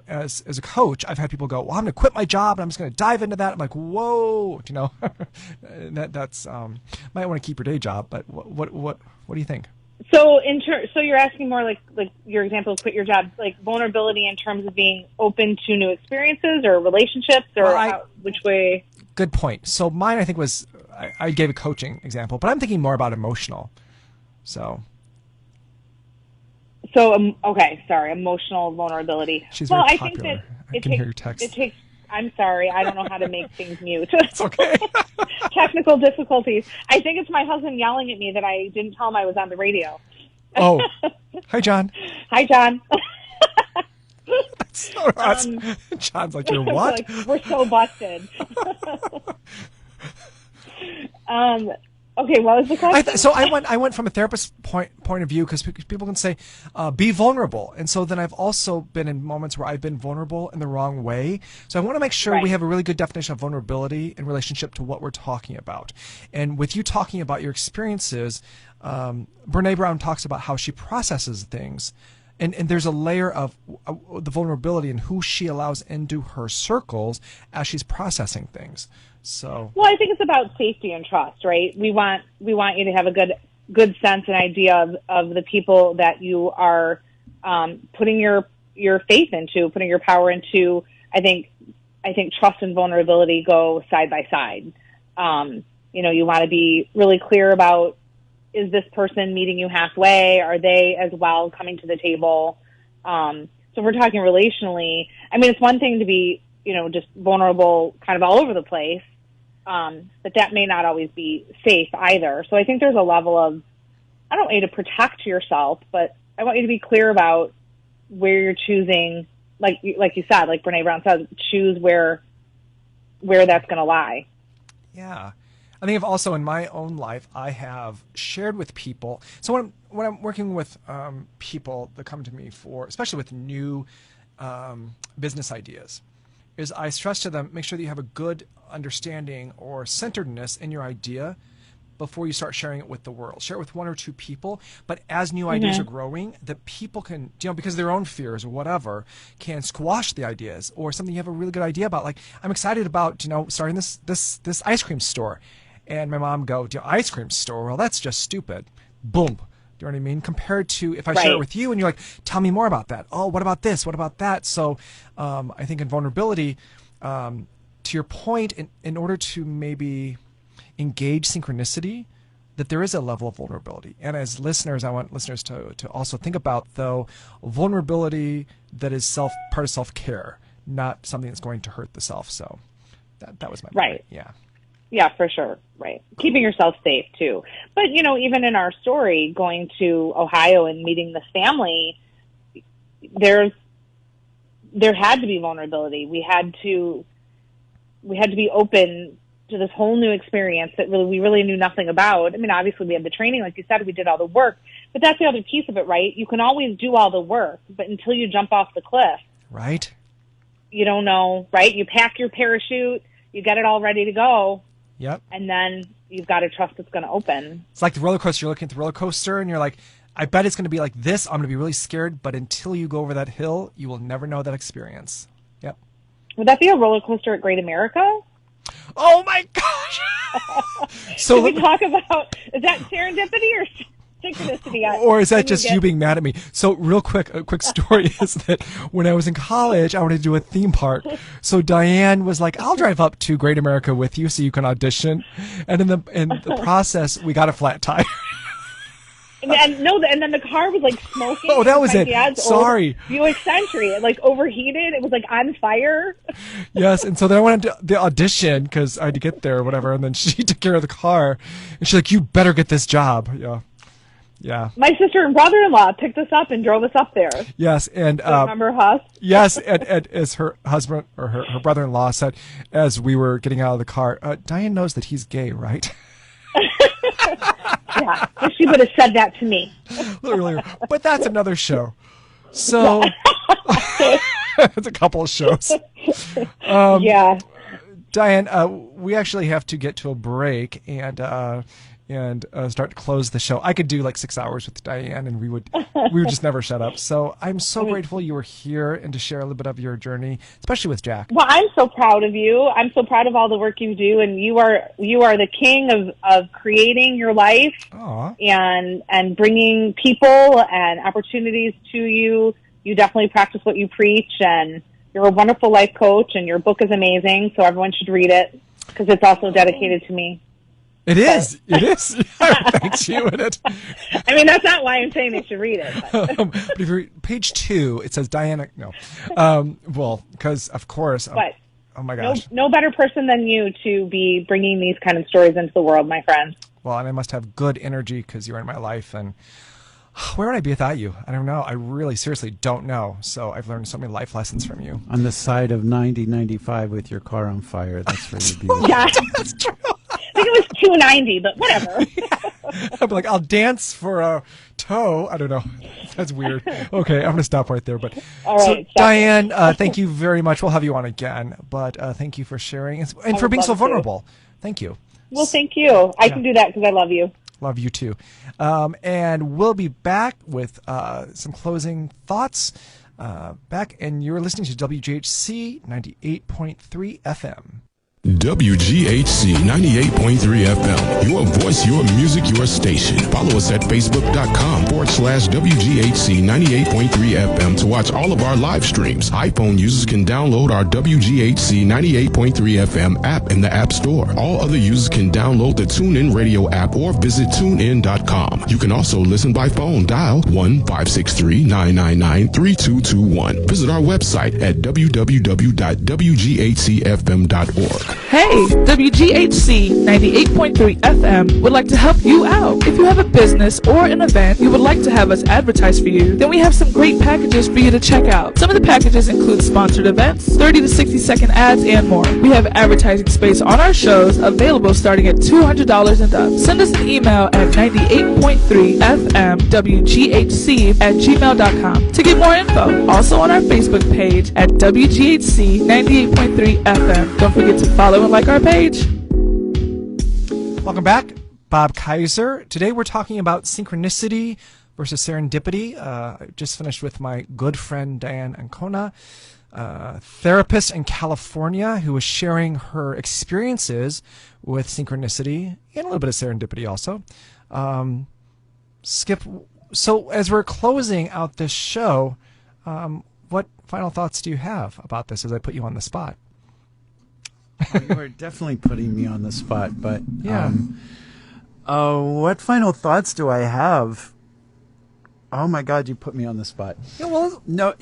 as a coach, I've had people go, "Well, I'm going to quit my job and I'm just going to dive into that." I'm like, "Whoa, that's might want to keep your day job." But what do you think? So so you're asking more like your example, quit your job, like vulnerability in terms of being open to new experiences or relationships, or which way? Good point. So mine, I think, was I gave a coaching example, but I'm thinking more about emotional. So okay, sorry, emotional vulnerability. She's very popular. I think that I can hear your text. I'm sorry, I don't know how to make things mute. It's okay. Technical difficulties. I think it's my husband yelling at me that I didn't tell him I was on the radio. Oh, hi, John. Hi, John. That's so awesome. John's like, you're what? Like, we're so busted. Okay, what was the question? I went from a therapist's point of view, because people can say, be vulnerable. And so then I've also been in moments where I've been vulnerable in the wrong way. So I want to make sure we have a really good definition of vulnerability in relationship to what we're talking about. And with you talking about your experiences, Brene Brown talks about how she processes things. And there's a layer of the vulnerability and who she allows into her circles as she's processing things. So, well, I think it's about safety and trust, right? We want you to have a good sense and idea of the people that you are putting your faith into, putting your power into. I think trust and vulnerability go side by side. You want to be really clear about, is this person meeting you halfway? Are they as well coming to the table? So if we're talking relationally, I mean, it's one thing to be, just vulnerable kind of all over the place. But that may not always be safe either. So I think there's a level of, I don't want you to protect yourself, but I want you to be clear about where you're choosing, like you said, like Brene Brown says, choose where that's going to lie. Yeah. I think also in my own life, I have shared with people. So when I'm working with people that come to me for, especially with new business ideas, is I stress to them, make sure that you have a good understanding or centeredness in your idea before you start sharing it with the world. Share it with one or two people, but as new ideas are growing, that people can, because their own fears or whatever, can squash the ideas, or something you have a really good idea about. Like, I'm excited about, starting this ice cream store. And my mom go, ice cream store? Well, that's just stupid. Boom. Do you know what I mean? Compared to if I share it with you and you're like, tell me more about that. Oh, what about this? What about that? So I think in vulnerability, to your point, in order to maybe engage synchronicity, that there is a level of vulnerability. And as listeners, I want listeners to also think about, though, vulnerability that is part of self-care, not something that's going to hurt the self. So that was my point. Yeah. Yeah, for sure. Right. Keeping yourself safe too. But, even in our story, going to Ohio and meeting this family, there had to be vulnerability. We had to be open to this whole new experience that we really knew nothing about. I mean, obviously we had the training, like you said, we did all the work, but that's the other piece of it, right? You can always do all the work, but until you jump off the cliff, right? You don't know, right? You pack your parachute, you get it all ready to go. Yep. And then you've got to trust it's going to open. It's like the roller coaster. You're looking at the roller coaster and you're like, I bet it's going to be like this. I'm going to be really scared, but until you go over that hill, you will never know that experience. Yep. Would that be a roller coaster at Great America? Oh my gosh! So Can we talk about, is that serendipity or synchronicity? Or is that just you being mad at me? So real quick, a quick story is that when I was in college, I wanted to do a theme park. So Dianne was like, I'll drive up to Great America with you so you can audition. And in the process, we got a flat tire. And then the car was like smoking. Oh, that was it. Sorry. Buick Century. It like overheated. It was like on fire. Yes. And so then I went to the audition because I had to get there or whatever. And then she took care of the car. And she's like, you better get this job. Yeah. Yeah. My sister and brother-in-law picked us up and drove us up there. Yes. And remember Huss? Yes. And as her husband or her brother-in-law said, as we were getting out of the car, Dianne knows that he's gay, right? Yeah, she would have said that to me. Earlier, but that's another show. So it's a couple of shows. Yeah, Dianne, we actually have to get to a break and start to close the show. I could do like 6 hours with Dianne, and we would just never shut up. So I'm so grateful you were here and to share a little bit of your journey, especially with Jack. Well, I'm so proud of you. I'm so proud of all the work you do, and you are the king of creating your life. Aww. and bringing people and opportunities to you. You definitely practice what you preach, and you're a wonderful life coach, and your book is amazing. So everyone should read it because it's also dedicated to me. It is. It is. Thanks you in it. I mean, that's not why I'm saying they should read it. But if you're page 2, it says Dianne. No. Well, because of course. But oh my gosh. No better person than you to be bringing these kind of stories into the world, my friend. Well, and I must have good energy because you're in my life. And where would I be without you? I don't know. I really, seriously don't know. So I've learned so many life lessons from you. On the side of 9095 with your car on fire. That's where you'd be. Yeah, that's true. I think it was 290, but whatever. Yeah. I'd be like, I'll dance for a toe. I don't know. That's weird. Okay, I'm going to stop right there. But all right, so, Dianne, thank you very much. We'll have you on again. But thank you for sharing and for being so vulnerable. Thank you. Well, thank you. I can do that because I love you. Love you too. And we'll be back with some closing thoughts. And you're listening to WGHC 98.3 FM. WGHC 98.3 FM. Your voice, your music, your station. Follow us at Facebook.com/WGHC 98.3 FM to watch all of our live streams. iPhone users can download our WGHC 98.3 FM app in the App Store. All other users can download the TuneIn Radio app or visit TuneIn.com. You can also listen by phone. Dial 1-563-999-3221. Visit our website at www.wghcfm.org. Hey, WGHC 98.3 FM would like to help you out. If you have a business or an event you would like to have us advertise for you, then we have some great packages for you to check out. Some of the packages include sponsored events, 30 to 60-second ads, and more. We have advertising space on our shows available starting at $200 and up. Send us an email at 98.3fmwghc@gmail.com to get more info. Also on our Facebook page at WGHC 98.3 FM. Don't forget to follow and like our page. Welcome back. Bob Kiser. Today we're talking about synchronicity versus serendipity. I just finished with my good friend Dianne Ancona, therapist in California, who was sharing her experiences with synchronicity and a little bit of serendipity also. Skip, so as we're closing out this show, what final thoughts do you have about this as I put you on the spot? Well, you are definitely putting me on the spot, but Yeah. What final thoughts do I have? Oh my God, you put me on the spot. Yeah, well, No,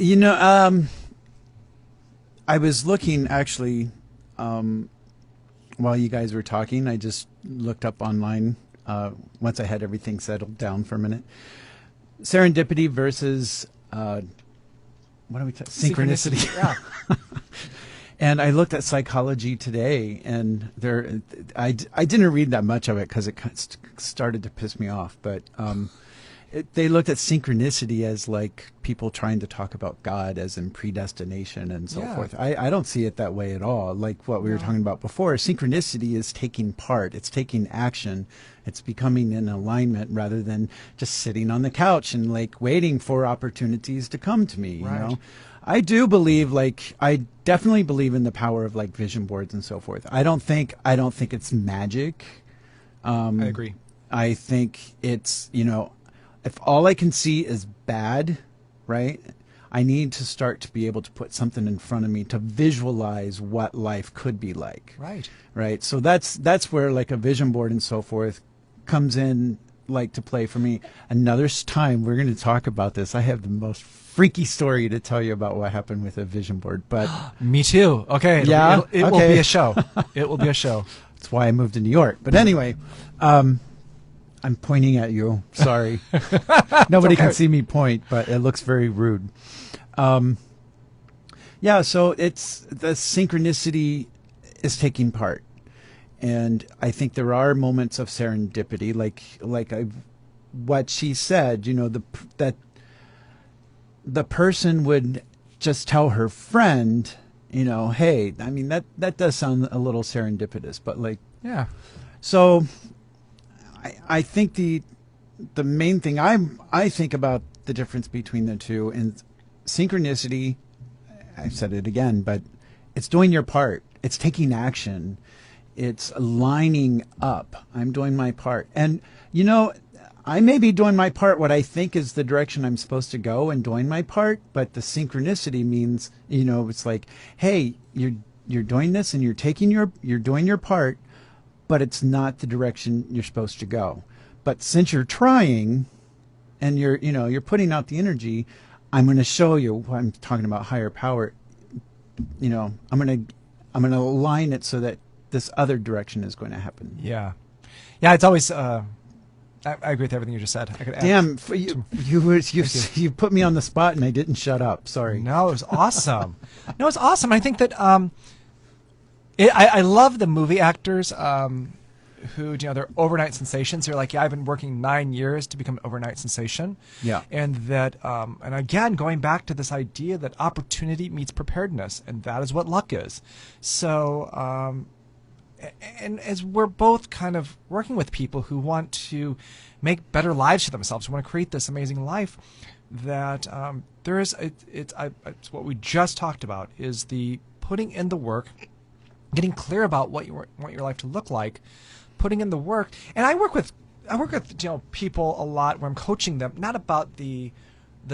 I was looking actually while you guys were talking. I just looked up online once I had everything settled down for a minute. Serendipity versus what are we talking? Synchronicity. Yeah. And I looked at Psychology Today, and I didn't read that much of it because it started to piss me off. But they looked at synchronicity as like people trying to talk about God as in predestination and so forth. I don't see it that way at all. Like what we were talking about before, synchronicity is taking part. It's taking action. It's becoming in alignment rather than just sitting on the couch and like waiting for opportunities to come to me. Right. You know, I do believe, I definitely believe in the power of like vision boards and so forth. I don't think it's magic. I agree. I think it's, if all I can see is bad, right? I need to start to be able to put something in front of me to visualize what life could be like. Right. Right. So that's where like a vision board and so forth comes in like to play for me. Another time we're going to talk about this. I have the most freaky story to tell you about what happened with a vision board, but Me too. Okay. It will be a show. It will be a show. that's why I moved to New York. But anyway, I'm pointing at you. Sorry. Nobody can see me point, but it looks very rude. Yeah, so it's the synchronicity is taking part. And I think there are moments of serendipity, what she said, that the person would just tell her friend, hey, I mean, that does sound a little serendipitous, but Yeah. so I think the main thing I think about the difference between the two, and synchronicity, I've said it again, but it's doing your part. It's taking action. It's lining up. I'm doing my part. And, I may be doing my part, what I think is the direction I'm supposed to go and doing my part, but the synchronicity means, it's like, hey, you're doing this and you're doing your part, but it's not the direction you're supposed to go. But since you're trying and you're putting out the energy, I'm going to show you, I'm talking about higher power, I'm going to align it so that this other direction is going to happen. Yeah. Yeah, it's always I agree with everything you just said. I could add Damn, you put me on the spot and I didn't shut up. Sorry. No, it was awesome. No, it's awesome. I think that I love the movie actors who, they're overnight sensations. They're like, I've been working 9 years to become an overnight sensation. Yeah. And that, and again, going back to this idea that opportunity meets preparedness, and that is what luck is. So, and as we're both kind of working with people who want to make better lives for themselves, who want to create this amazing life, that there is, it's what we just talked about, is the putting in the work, getting clear about what you want your life to look like, putting in the work. And I work with people a lot where I'm coaching them, not about the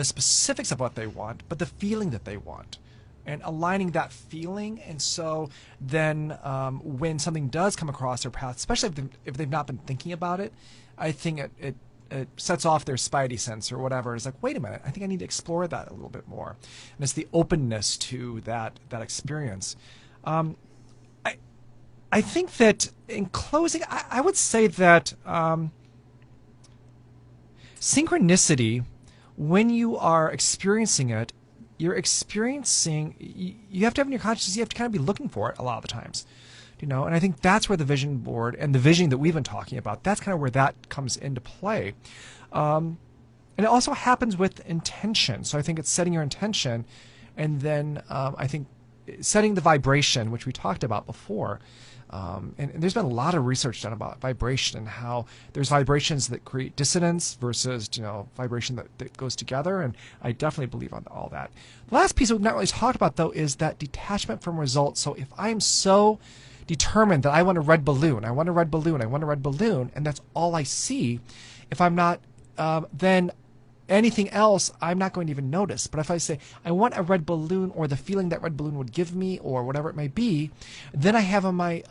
specifics of what they want, but the feeling that they want, and aligning that feeling. And so then when something does come across their path, especially if they've not been thinking about it, I think it sets off their spidey sense or whatever. It's like, wait a minute, I think I need to explore that a little bit more. And it's the openness to that experience. I think that in closing, I would say that synchronicity, when you are experiencing it, you're experiencing, you have to have in your consciousness, you have to kind of be looking for it a lot of the times. And I think that's where the vision board and the vision that we've been talking about, that's kind of where that comes into play. And it also happens with intention. So I think it's setting your intention, and then I think setting the vibration, which we talked about before. And there's been a lot of research done about vibration and how there's vibrations that create dissonance versus, vibration that goes together. And I definitely believe on all that. The last piece we've not really talked about, though, is that detachment from results. So if I'm so determined that I want a red balloon, and that's all I see, if I'm not then anything else I'm not going to even notice. But if I say I want a red balloon, or the feeling that red balloon would give me, or whatever it may be, then I have on my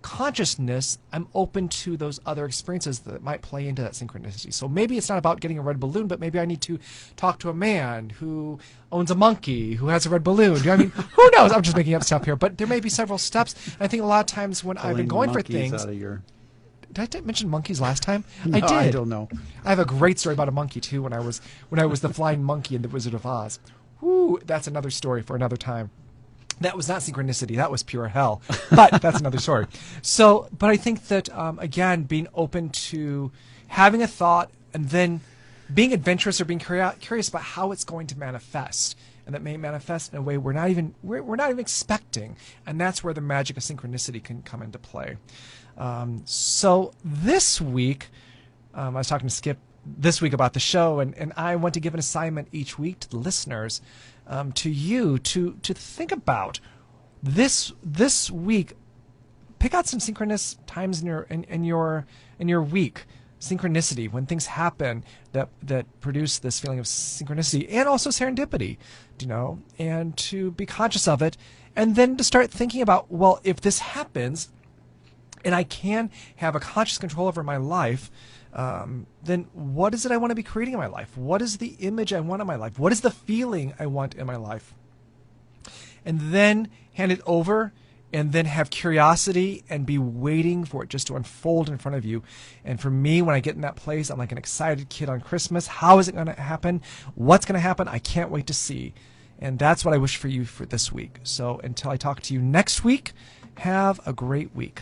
consciousness, I'm open to those other experiences that might play into that synchronicity. So maybe it's not about getting a red balloon, but maybe I need to talk to a man who owns a monkey who has a red balloon. Do you know what I mean? Who knows? I'm just making up stuff here, but there may be several steps. I think a lot of times when I've been going for things. Did I mention monkeys last time? No, I did. I don't know. I have a great story about a monkey too. When I was the flying monkey in the Wizard of Oz. Whoo, that's another story for another time. That was not synchronicity. That was pure hell. But that's another story. So, but I think that, again, being open to having a thought and then being adventurous or being curious about how it's going to manifest. And that may manifest in a way we're not even expecting. And that's where the magic of synchronicity can come into play. So this week, I was talking to Skip this week about the show, and I want to give an assignment each week to the listeners, to you, to think about this week. Pick out some synchronous times in your week. Synchronicity, when things happen that produce this feeling of synchronicity and also serendipity, and to be conscious of it, and then to start thinking about, well, if this happens and I can have a conscious control over my life, then what is it I want to be creating in my life? What is the image I want in my life? What is the feeling I want in my life? And then hand it over, and then have curiosity and be waiting for it just to unfold in front of you. And for me, when I get in that place, I'm like an excited kid on Christmas. How is it going to happen? What's going to happen? I can't wait to see. And that's what I wish for you for this week. So until I talk to you next week, have a great week.